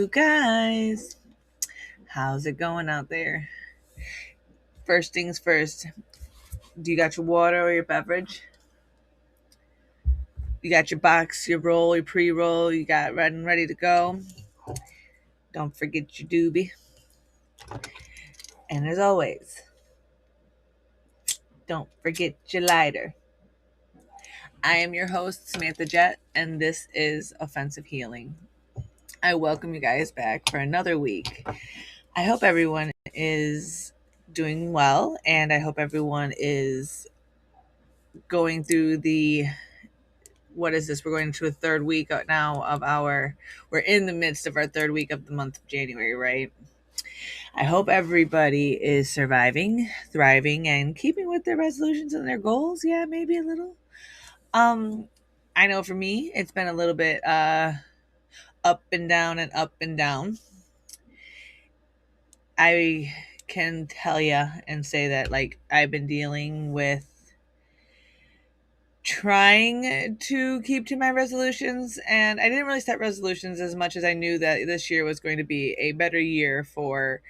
You guys, how's it going out there? First things first, do you got your water or your beverage? You got your box, your roll, your pre-roll, you got ready to go. Don't forget your doobie. And as always, don't forget your lighter. I am your host, Samantha Jett, and this is Offensive Healing. I welcome you guys back for another week. I hope everyone is doing well, and I hope everyone is going through what is this? We're going into a third week now we're in the midst of our third week of the month of January, right? I hope everybody is surviving, thriving, and keeping with their resolutions and their goals. Yeah, maybe a little. I know for me, it's been a little bit up and down and up and down. I can tell you and say that like I've been dealing with trying to keep to my resolutions, and I didn't really set resolutions as much as I knew that this year was going to be a better year for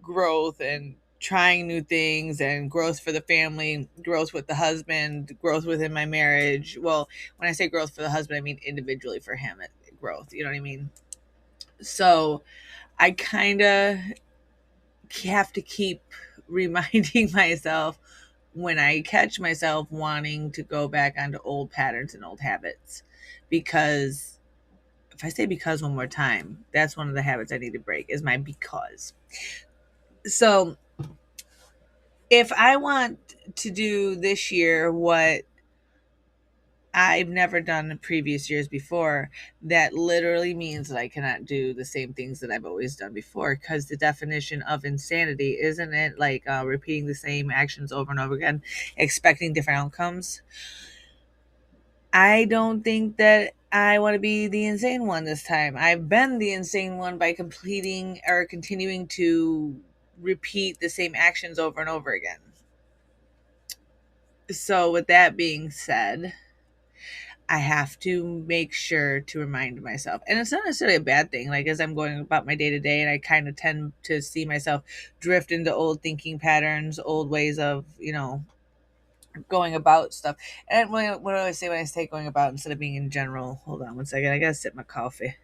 growth and trying new things and growth for the family, growth with the husband, growth within my marriage. Well, when I say growth for the husband, I mean individually for him, growth, you know what I mean? So I kind of have to keep reminding myself when I catch myself wanting to go back onto old patterns and old habits. Because if I say because one more time, that's one of the habits I need to break is my because. So if I want to do this year what I've never done in previous years before, that literally means that I cannot do the same things that I've always done before, because the definition of insanity, isn't it like repeating the same actions over and over again, expecting different outcomes? I don't think that I want to be the insane one this time. I've been the insane one by completing or continuing to repeat the same actions over and over again. So with that being said, I have to make sure to remind myself. And it's not necessarily a bad thing. Like as I'm going about my day to day, and I kind of tend to see myself drift into old thinking patterns, old ways of, going about stuff. And what do I say when I say going about instead of being in general? Hold on one second. I gotta sip my coffee.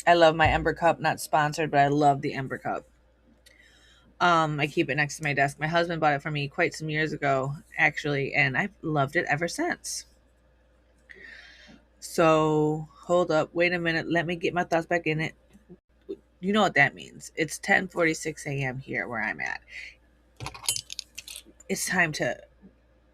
I love my Ember cup. Not sponsored, but I love the Ember cup. I keep it next to my desk. My husband bought it for me quite some years ago, actually, and I've loved it ever since. So hold up, wait a minute. Let me get my thoughts back in it. You know what that means? It's 10:46 a.m. here where I'm at. It's time to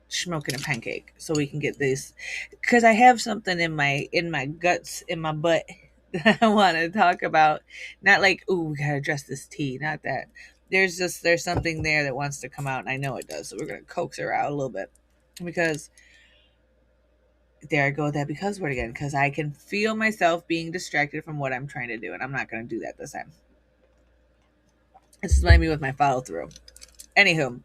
smoke in a pancake so we can get this, because I have something in my guts, in my butt that I want to talk about. Not like, ooh, we gotta address this tea. Not that. There's something there that wants to come out, and I know it does. So we're gonna coax her out a little bit, because there I go with that because word again, because I can feel myself being distracted from what I'm trying to do, and I'm not going to do that this time. This is what I mean with my follow through. Anywho,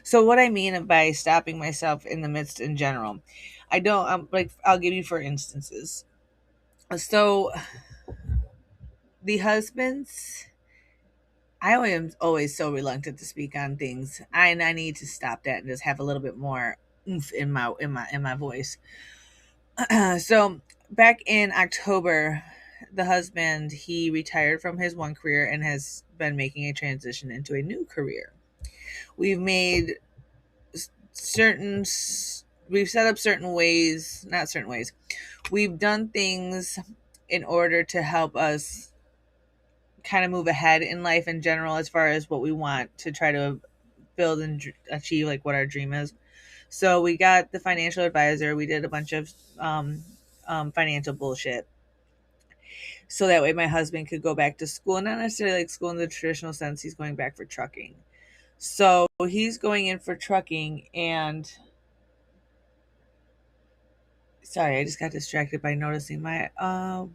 so what I mean by stopping myself in the midst in general, I don't like. I'll give you for instances. So the husbands, I am always so reluctant to speak on things. I need to stop that and just have a little bit more oomph in my voice. So back in October, the husband, he retired from his one career and has been making a transition into a new career. We've made certain we've set up certain ways, not certain ways. We've done things in order to help us kind of move ahead in life in general, as far as what we want to try to build and achieve, like what our dream is. So we got the financial advisor. We did a bunch of financial bullshit, so that way my husband could go back to school. Not necessarily like school in the traditional sense. He's going back for trucking. So he's going in for trucking, and Sorry, I just got distracted by noticing my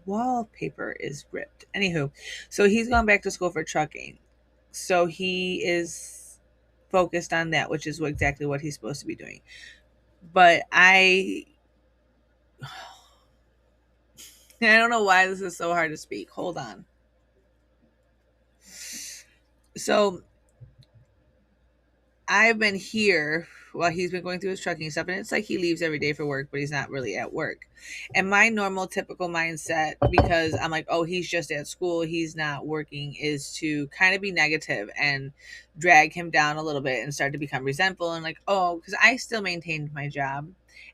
wallpaper is ripped. Anywho, so he's gone back to school for trucking. So he is focused on that, which is exactly what he's supposed to be doing. But I don't know why this is so hard to speak. Hold on. So I've been here while he's been going through his trucking stuff, and it's like he leaves every day for work, but he's not really at work. And my normal, typical mindset, because I'm like, oh, he's just at school, he's not working, is to kind of be negative and drag him down a little bit and start to become resentful and like, oh, because I still maintained my job.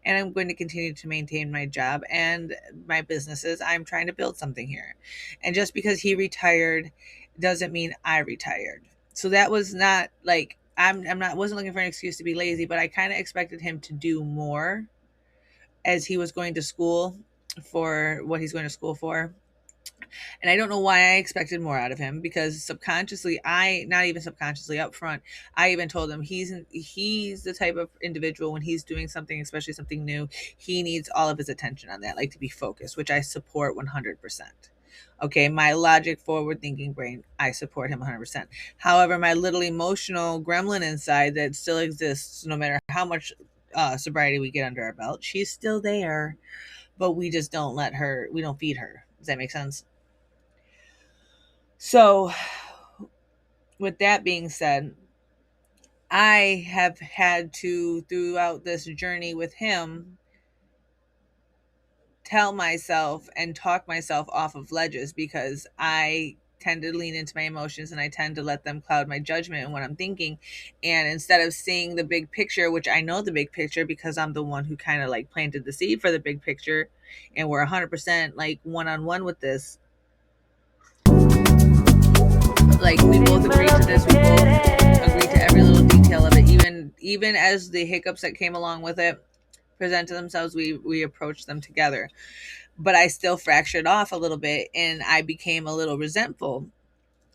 And I'm going to continue to maintain my job and my businesses. I'm trying to build something here. And just because he retired doesn't mean I retired. So that was not like I'm not wasn't looking for an excuse to be lazy, but I kind of expected him to do more as he was going to school for what he's going to school for. And I don't know why I expected more out of him, because subconsciously, I not even subconsciously up front, I even told him he's the type of individual when he's doing something, especially something new, he needs all of his attention on that, like to be focused, which I support 100%. Okay, my logic forward thinking brain, I support him 100%. However, my little emotional gremlin inside that still exists, no matter how much sobriety we get under our belt, she's still there, but we just don't let her, we don't feed her. Does that make sense? So, with that being said, I have had to, throughout this journey with him, tell myself and talk myself off of ledges, because I tend to lean into my emotions and I tend to let them cloud my judgment and what I'm thinking. And instead of seeing the big picture, which I know the big picture because I'm the one who kind of like planted the seed for the big picture, and we're 100% like one on one with this, like we both agreed to this, we both agreed to every little detail of it, even as the hiccups that came along with it presented themselves, we approached them together. But I still fractured off a little bit and I became a little resentful,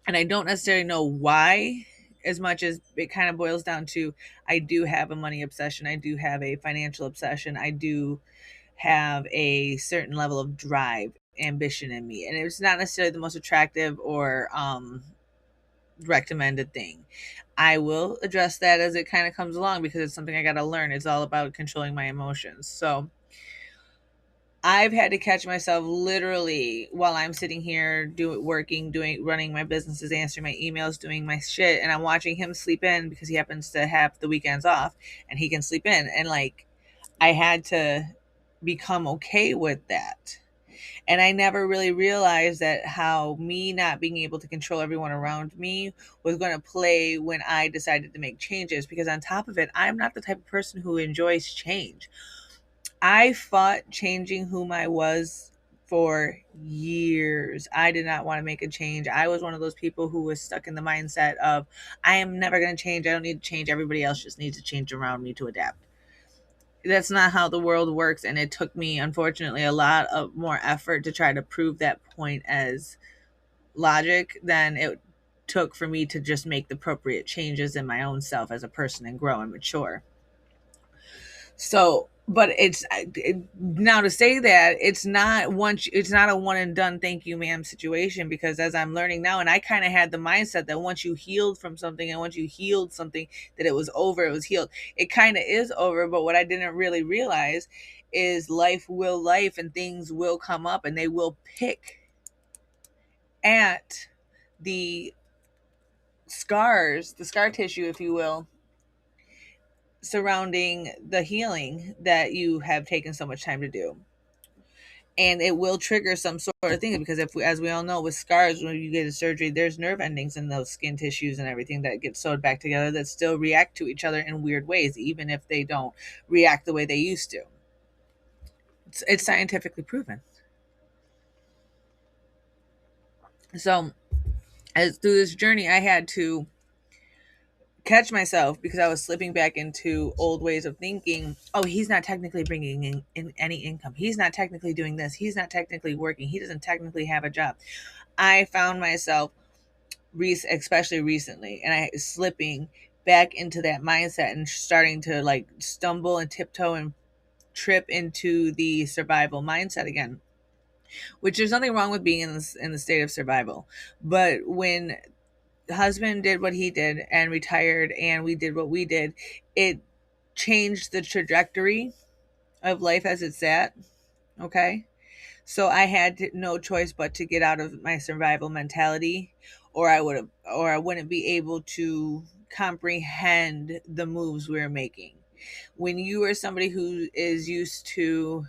and I don't necessarily know why, as much as it kind of boils down to, I do have a money obsession, I do have a financial obsession, I do have a certain level of drive, ambition in me, and it's not necessarily the most attractive or recommended thing. I will address that as it kind of comes along, because it's something I got to learn. It's all about controlling my emotions. So I've had to catch myself literally while I'm sitting here running my businesses, answering my emails, doing my shit, and I'm watching him sleep in because he happens to have the weekends off and he can sleep in. And like, I had to become okay with that. And I never really realized that how me not being able to control everyone around me was going to play when I decided to make changes. Because on top of it, I'm not the type of person who enjoys change. I fought changing whom I was for years. I did not want to make a change. I was one of those people who was stuck in the mindset of, I am never going to change. I don't need to change. Everybody else just needs to change around me to adapt. That's not how the world works, and it took me, unfortunately, a lot of more effort to try to prove that point as logic than it took for me to just make the appropriate changes in my own self as a person and grow and mature. So, but now to say that it's not a one and done thank you ma'am situation, because as I'm learning now, and I kind of had the mindset that once you healed from something and once you healed something, that it was over, it was healed. It kind of is over, but what I didn't really realize is life will life, and things will come up and they will pick at the scars, the scar tissue, if you will, surrounding the healing that you have taken so much time to do. And it will trigger some sort of thing, because as we all know, with scars, when you get a surgery, there's nerve endings in those skin tissues and everything that get sewed back together that still react to each other in weird ways, even if they don't react the way they used to. It's scientifically proven. So as through this journey, I had to catch myself, because I was slipping back into old ways of thinking. Oh, he's not technically bringing in any income. He's not technically doing this. He's not technically working. He doesn't technically have a job. I found myself, especially recently, and I slipping back into that mindset and starting to like stumble and tiptoe and trip into the survival mindset again, which there's nothing wrong with being in the state of survival. But when husband did what he did and retired and we did what we did, it changed the trajectory of life as it sat. Okay. So I had no choice but to get out of my survival mentality, or I wouldn't be able to comprehend the moves we were making. When you are somebody who is used to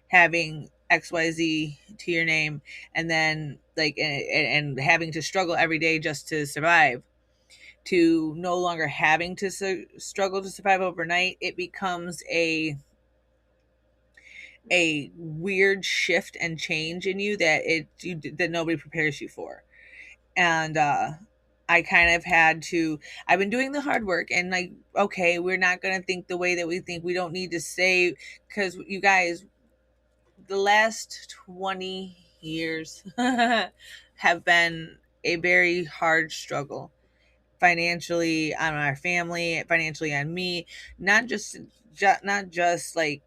having XYZ to your name, and then like and having to struggle every day just to survive, to no longer having to struggle to survive overnight, it becomes a weird shift and change in you that nobody prepares you for. And I kind of had to, I've been doing the hard work, and like, okay, we're not going to think the way that we think. We don't need to say, because you guys, the last 20 years have been a very hard struggle, financially on our family, financially on me, not just like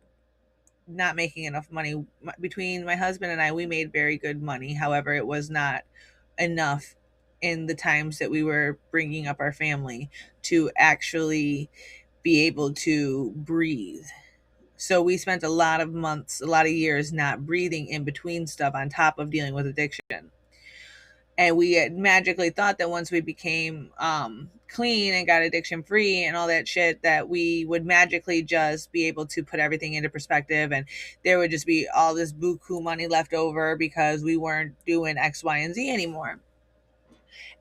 not making enough money. Between my husband and I, we made very good money. However, it was not enough in the times that we were bringing up our family to actually be able to breathe. So we spent a lot of months, a lot of years not breathing in between stuff on top of dealing with addiction. And we had magically thought that once we became clean and got addiction free and all that shit, that we would magically just be able to put everything into perspective, and there would just be all this buku money left over because we weren't doing X, Y, and Z anymore.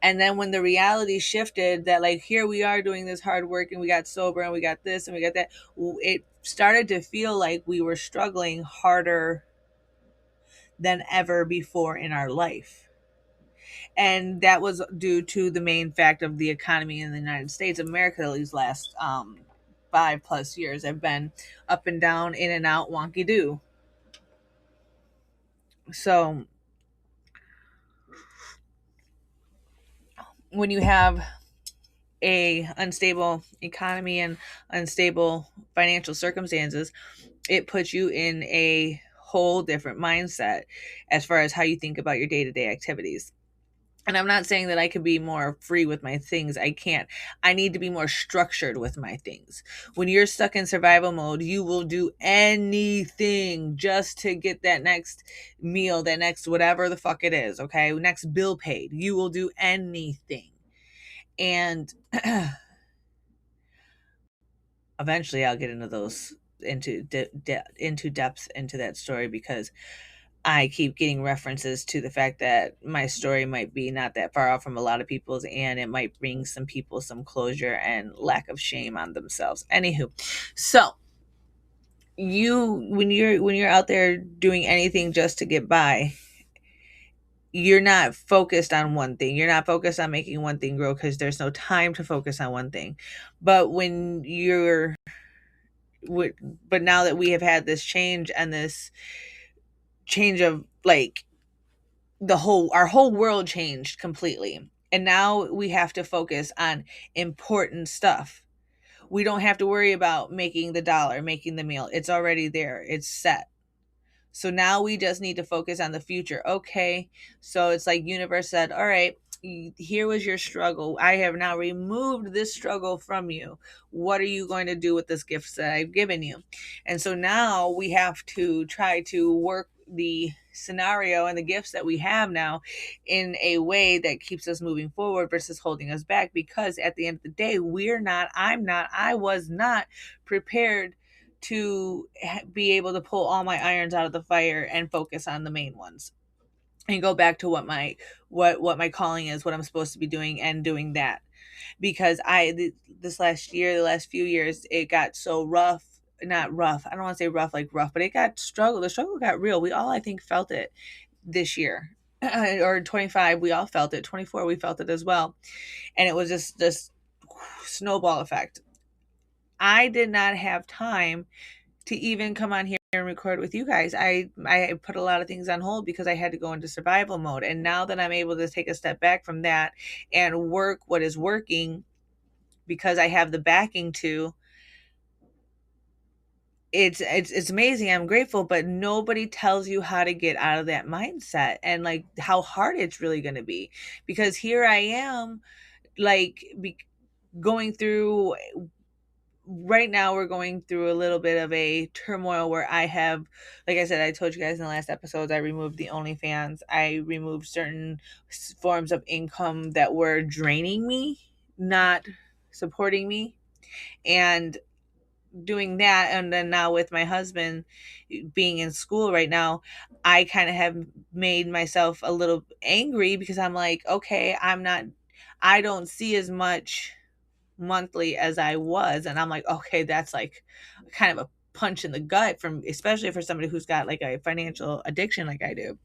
And then when the reality shifted, that like, here we are doing this hard work, and we got sober, and we got this and we got that, it started to feel like we were struggling harder than ever before in our life. And that was due to the main fact of the economy in the United States. America, these last 5+ years, have been up and down, in and out, wonky do. So when you have a unstable economy and unstable financial circumstances, it puts you in a whole different mindset as far as how you think about your day-to-day activities. And I'm not saying that I could be more free with my things. I can't. I need to be more structured with my things. When you're stuck in survival mode, you will do anything just to get that next meal, that next whatever the fuck it is, okay? Next bill paid. You will do anything. And eventually I'll get into those into into depth into that story, because I keep getting references to the fact that my story might be not that far off from a lot of people's, and it might bring some people some closure and lack of shame on themselves. Anywho, so when you're out there doing anything just to get by, you're not focused on one thing. You're not focused on making one thing grow, because there's no time to focus on one thing. But when you're but now that we have had this change, and this change of like, our whole world changed completely, and now we have to focus on important stuff. We don't have to worry about making the dollar, making the meal. It's already there, it's set. So now we just need to focus on the future. Okay, so it's like universe said, all right, here was your struggle. I have now removed this struggle from you. What are you going to do with this gift that I've given you? And so now we have to try to work the scenario and the gifts that we have now in a way that keeps us moving forward versus holding us back. Because at the end of the day, I was not prepared to be able to pull all my irons out of the fire and focus on the main ones, and go back to what my calling is, what I'm supposed to be doing, and doing that. Because this last year, the last few years, it got so rough. Not rough, I don't want to say rough like rough, but it got struggle the struggle got real. We all, I think, felt it this year. Or 25, we all felt it. 24, we felt it as well. And it was just this snowball effect. I did not have time to even come on here and record with you guys. I put a lot of things on hold because I had to go into survival mode. And now that I'm able to take a step back from that and work what is working, because I have the backing to, it's amazing. I'm grateful, but nobody tells you how to get out of that mindset and like how hard it's really going to be. Because here I am, like going through right now, we're going through a little bit of a turmoil where I have, like I said, I told you guys in the last episodes, I removed the OnlyFans. I removed certain forms of income that were draining me, not supporting me. And doing that, and then now with my husband being in school right now, I kind of have made myself a little angry because I'm like, okay, I don't see as much monthly as I was, and I'm like, okay, that's like kind of a punch in the gut, from especially for somebody who's got like a financial addiction like I do.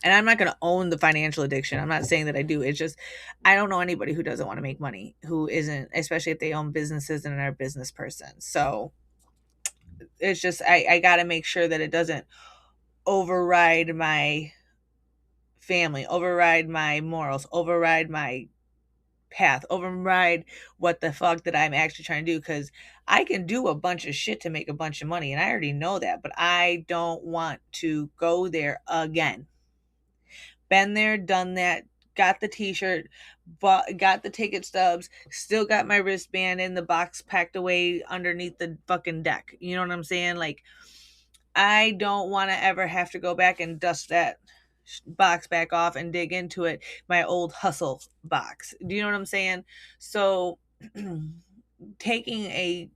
And I'm not going to own the financial addiction. I'm not saying that I do. It's just I don't know anybody who doesn't want to make money, who isn't, especially if they own businesses and are a business person. So it's just I got to make sure that it doesn't override my family, override my morals, override my path, override what the fuck that I'm actually trying to do. Because I can do a bunch of shit to make a bunch of money, and I already know that, but I don't want to go there again. Been there, done that, got the t-shirt, got the ticket stubs, still got my wristband in the box packed away underneath the fucking deck. You know what I'm saying? Like, I don't want to ever have to go back and dust that box back off and dig into it, my old hustle box. Do you know what I'm saying? So taking a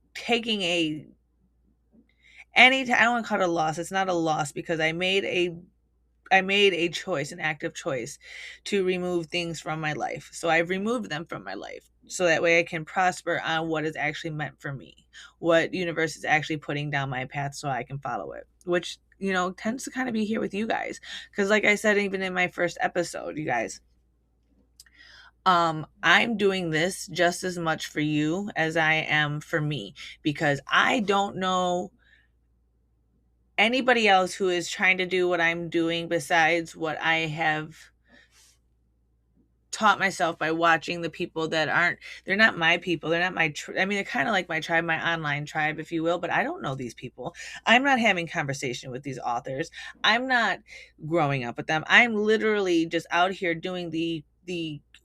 any I don't want to call it a loss. It's not a loss because I made a choice, an active choice, to remove things from my life. So I've removed them from my life. So that way I can prosper on what is actually meant for me, what universe is actually putting down my path so I can follow it, which, you know, tends to kind of be here with you guys. Because like I said, even in my first episode, you guys, I'm doing this just as much for you as I am for me, because I don't know anybody else who is trying to do what I'm doing besides what I have taught myself by watching the people that aren't, they're not my people, they're not I mean, they're kind of like my tribe, my online tribe, if you will, but I don't know these people. I'm not having conversation with these authors. I'm not growing up with them. I'm literally just out here doing the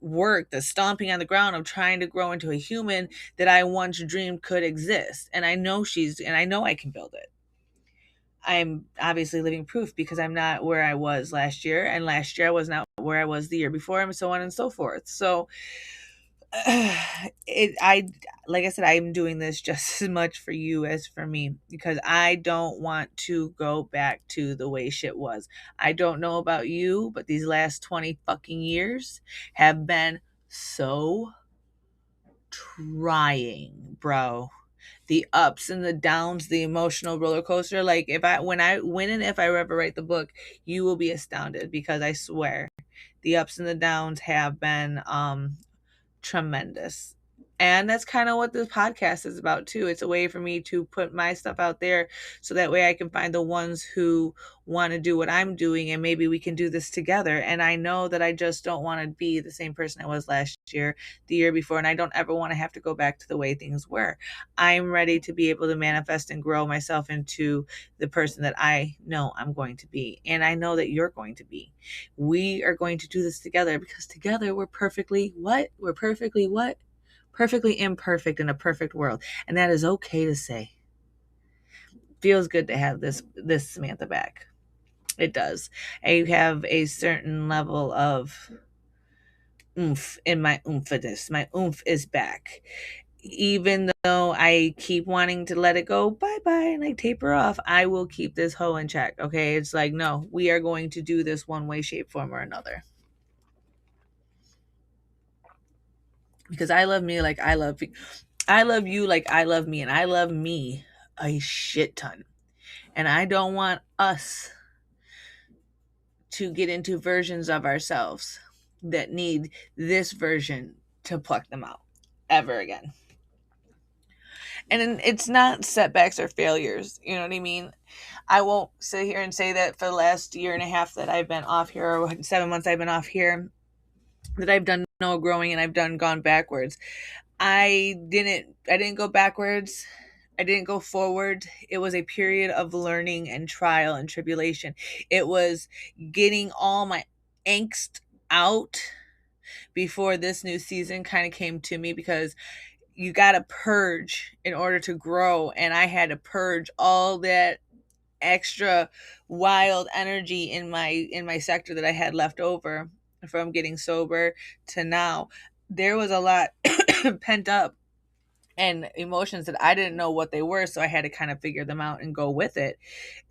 work, the stomping on the ground of trying to grow into a human that I once dreamed could exist. And I know I can build it. I'm obviously living proof because I'm not where I was last year, and last year I was not where I was the year before, and so on and so forth. So, I, like I said, I'm doing this just as much for you as for me, because I don't want to go back to the way shit was. I don't know about you, but these last 20 fucking years have been so trying, bro. The ups and the downs, the emotional roller coaster. Like, when and if I ever write the book, you will be astounded, because I swear the ups and the downs have been tremendous. And that's kind of what this podcast is about too. It's a way for me to put my stuff out there so that way I can find the ones who want to do what I'm doing, and maybe we can do this together. And I know that I just don't want to be the same person I was last year, the year before, and I don't ever want to have to go back to the way things were. I'm ready to be able to manifest and grow myself into the person that I know I'm going to be, and I know that you're going to be. We are going to do this together, because together we're perfectly what? We're perfectly what? Perfectly imperfect in a perfect world. And that is okay to say. Feels good to have this Samantha back. It does. I have a certain level of oomph in my oomphiness. My oomph is back. Even though I keep wanting to let it go, bye bye, and I taper off, I will keep this hoe in check. Okay. It's like, no, we are going to do this one way, shape, form, or another. Because I love me like I love you like I love me, and I love me a shit ton. And I don't want us to get into versions of ourselves that need this version to pluck them out ever again. And it's not setbacks or failures, you know what I mean? I won't sit here and say that for the last year and a half that I've been off here, or 7 months I've been off here, that I've done no growing and I've gone backwards. I didn't go backwards I didn't go forward. It was a period of learning and trial and tribulation. It was getting all my angst out before this new season kind of came to me, because you got to purge in order to grow. And I had to purge all that extra wild energy in my sector that I had left over from getting sober to now. There was a lot pent up and emotions that I didn't know what they were, so I had to kind of figure them out and go with it.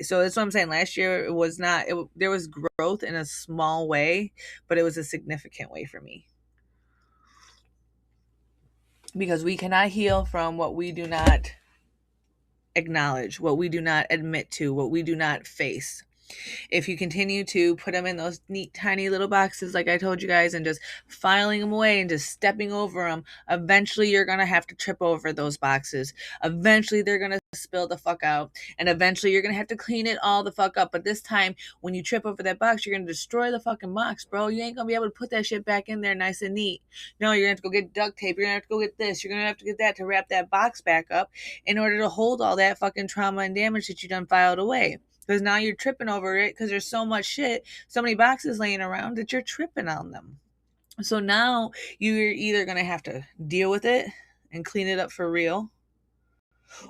So that's what I'm saying. Last year it was not it, there was growth in a small way, but it was a significant way for me, because we cannot heal from what we do not acknowledge, what we do not admit to, what we do not face. If you continue to put them in those neat tiny little boxes like I told you guys, and just filing them away and just stepping over them, eventually you're going to have to trip over those boxes. Eventually they're going to spill the fuck out, and eventually you're going to have to clean it all the fuck up. But this time when you trip over that box, you're going to destroy the fucking box, bro. You ain't going to be able to put that shit back in there nice and neat. No, you're going to have to go get duct tape. You're going to have to go get this. You're going to have to get that to wrap that box back up in order to hold all that fucking trauma and damage that you done filed away. Because now you're tripping over it because there's so much shit, so many boxes laying around that you're tripping on them. So now you're either going to have to deal with it and clean it up for real,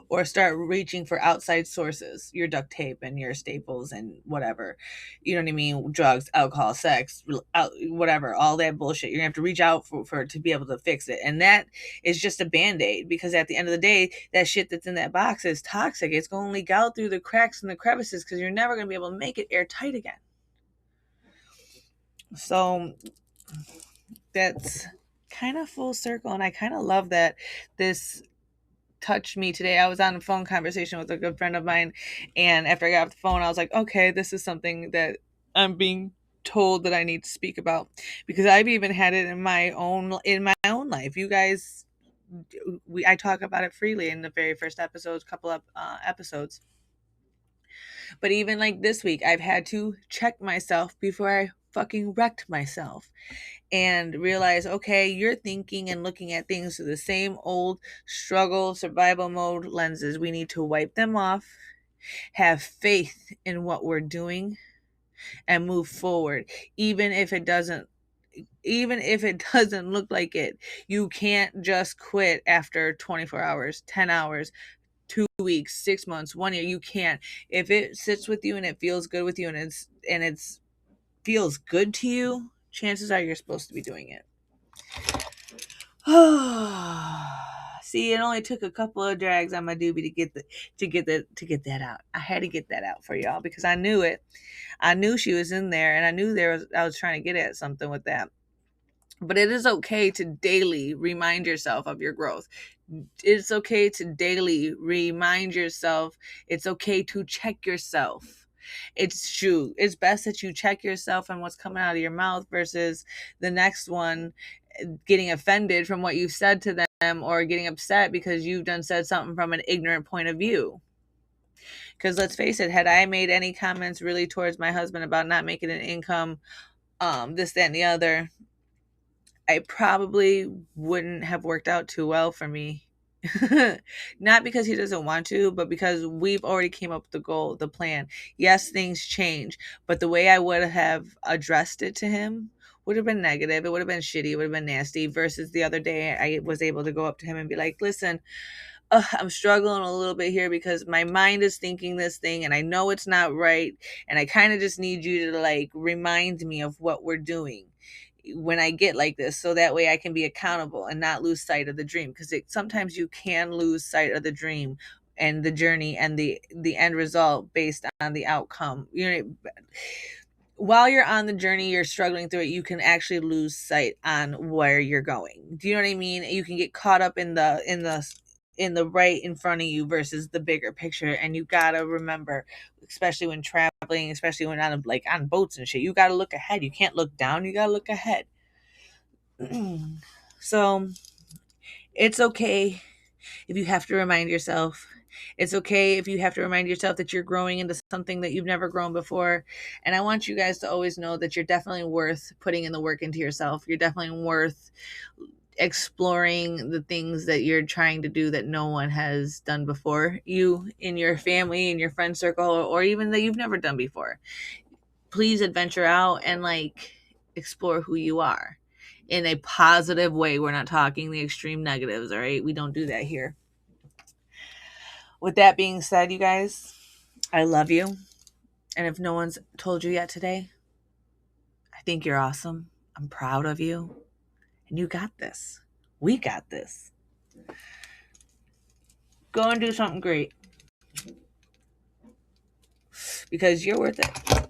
or start reaching for outside sources, your duct tape and your staples and whatever, you know what I mean, drugs, alcohol, sex, whatever, all that bullshit. You're gonna have to reach out for to be able to fix it. And that is just a band-aid, because at the end of the day, that shit that's in that box is toxic. It's going to leak out through the cracks and the crevices, because you're never going to be able to make it airtight again. So that's kind of full circle, and I kind of love that this touched me today. I was on a phone conversation with a good friend of mine, and after I got off the phone, I was like, okay, this is something that I'm being told that I need to speak about, because I've even had it in my own life. You guys, I talk about it freely in the very first episodes, couple of episodes. But even like this week, I've had to check myself before I fucking wrecked myself, and realize, okay, you're thinking and looking at things through the same old struggle, survival mode lenses. We need to wipe them off, have faith in what we're doing, and move forward. Even if it doesn't look like it. You can't just quit after 24 hours, 10 hours, 2 weeks, 6 months, 1 year. You can't. If it sits with you and it feels good with you, and it's feels good to you, chances are you're supposed to be doing it. See, it only took a couple of drags on my doobie to get that out. I had to get that out for y'all, because I knew it. I knew she was in there, and I knew I was trying to get at something with that. But it is okay to daily remind yourself of your growth. It's okay to daily remind yourself. It's okay to check yourself. It's true. It's best that you check yourself and what's coming out of your mouth, versus the next one getting offended from what you've said to them, or getting upset because you've said something from an ignorant point of view. Because let's face it, had I made any comments really towards my husband about not making an income, this, that, and the other, I probably wouldn't have worked out too well for me. Not because he doesn't want to, but because we've already came up with the goal, the plan. Yes, things change, but the way I would have addressed it to him would have been negative. It would have been shitty. It would have been nasty. Versus the other day, I was able to go up to him and be like, listen, I'm struggling a little bit here because my mind is thinking this thing and I know it's not right. And I kind of just need you to like remind me of what we're doing when I get like this, so that way I can be accountable and not lose sight of the dream. Because sometimes you can lose sight of the dream and the journey and the end result based on the outcome. You know, while you're on the journey, you're struggling through it, you can actually lose sight on where you're going. Do you know what I mean? You can get caught up in the right in front of you versus the bigger picture. And you gotta remember, especially when traveling, especially when on boats and shit, you gotta look ahead. You can't look down, you gotta look ahead. So it's okay if you have to remind yourself. It's okay if you have to remind yourself that you're growing into something that you've never grown before. And I want you guys to always know that you're definitely worth putting in the work into yourself. You're definitely worth exploring the things that you're trying to do that no one has done before you in your family, in your friend circle, or even that you've never done before. Please adventure out and like explore who you are in a positive way. We're not talking the extreme negatives, all right? We don't do that here. With that being said, you guys, I love you. And if no one's told you yet today, I think you're awesome. I'm proud of you. And you got this. We got this. Go and do something great because you're worth it.